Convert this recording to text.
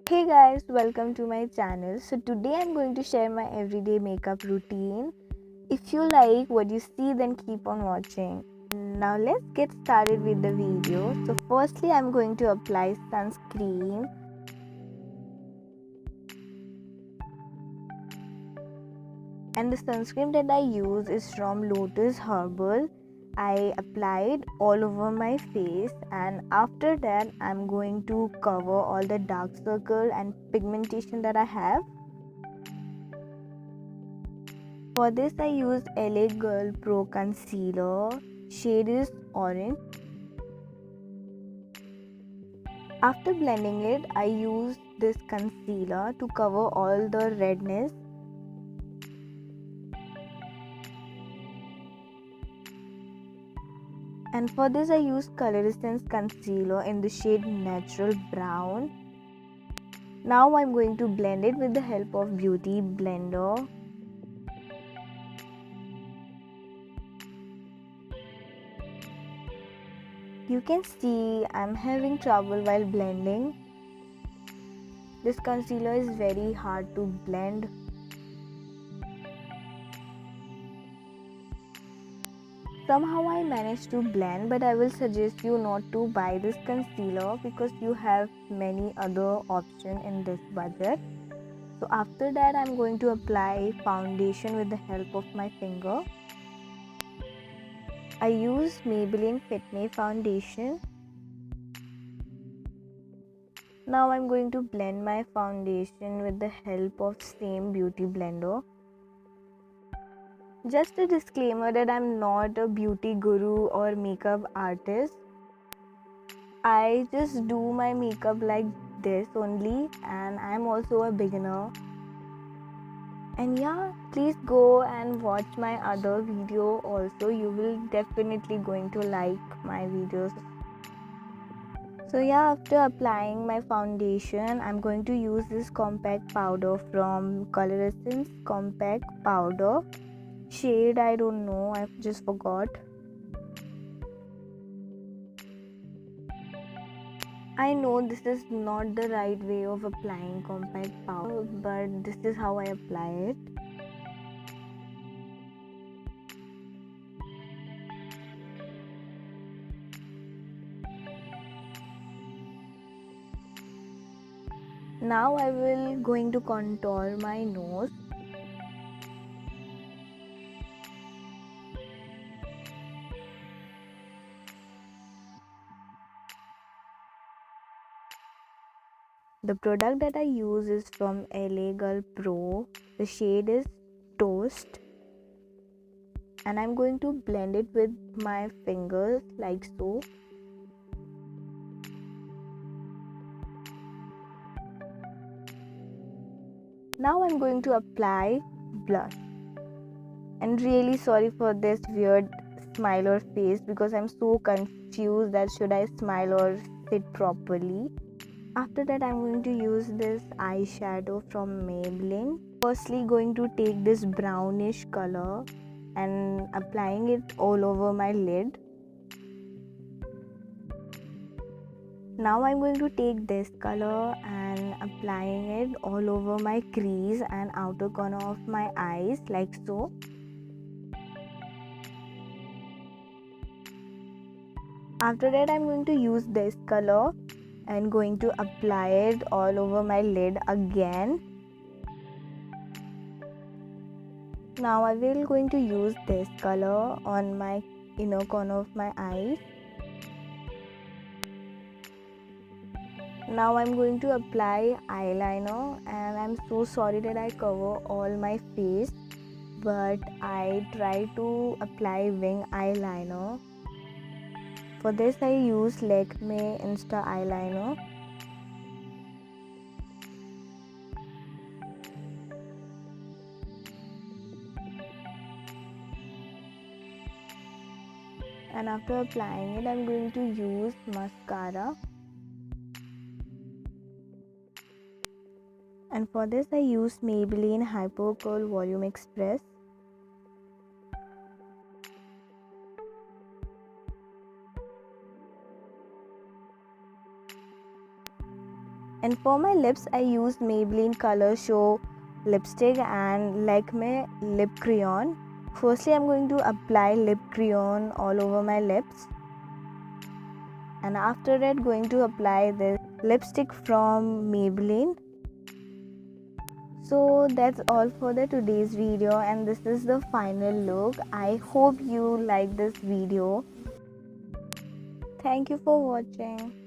Hey guys, welcome to my channel. So today I'm going to share my everyday makeup routine. If you like what you see, then keep on watching. Now let's get started with the video. So firstly I'm going to apply sunscreen. And the sunscreen that I use is from Lotus herbal. I applied all over my face, and after that I'm going to cover all the dark circle and pigmentation that I have. For this I use LA Girl Pro Concealer. Shade is orange. After blending it, I use this concealer to cover all the redness. And for this I use Coloressence concealer in the shade Natural Brown. Now I'm going to blend it with the help of Beauty Blender. You can see I'm having trouble while blending. This concealer is very hard to blend. Somehow I managed to blend, but I will suggest you not to buy this concealer because you have many other options in this budget. So after that I'm going to apply foundation with the help of my finger. I use Maybelline Fit Me foundation. Now I'm going to blend my foundation with the help of same beauty blender. Just a disclaimer that I'm not a beauty guru or makeup artist. I just do my makeup like this only, and I'm also a beginner. And yeah, please go and watch my other video also. You will definitely going to like my videos. So yeah, after applying my foundation, I'm going to use this compact powder from Coloressence compact powder. Shade I don't know, I just forgot. I know this is not the right way of applying compact powder, but this is how I apply it. Now I will going to contour my nose. The product that I use is from LA Girl Pro. The shade is Toast. And I'm going to blend it with my fingers like so. Now I'm going to apply blush. And really sorry for this weird smile or face because I'm so confused that should I smile or sit properly. After that I'm going to use this eyeshadow from Maybelline. Firstly going to take this brownish color and applying it all over my lid. Now I'm going to take this color and applying it all over my crease and outer corner of my eyes like so. After that I'm going to use this color and going to apply it all over my lid again. Now I will going to use this color on my inner corner of my eyes. Now I'm going to apply eyeliner, and I'm so sorry that I cover all my face, but I try to apply wing eyeliner. For this I use Lakme Insta eyeliner. And after applying it, I'm going to use mascara. And for this I use Maybelline Hyper Curl Volume Express. And for my lips, I used Maybelline Colorshow lipstick and Lakme lip crayon. Firstly, I'm going to apply lip crayon all over my lips, and after that going to apply this lipstick from Maybelline. So that's all for the today's video, and this is the final look. I hope you like this video. Thank you for watching.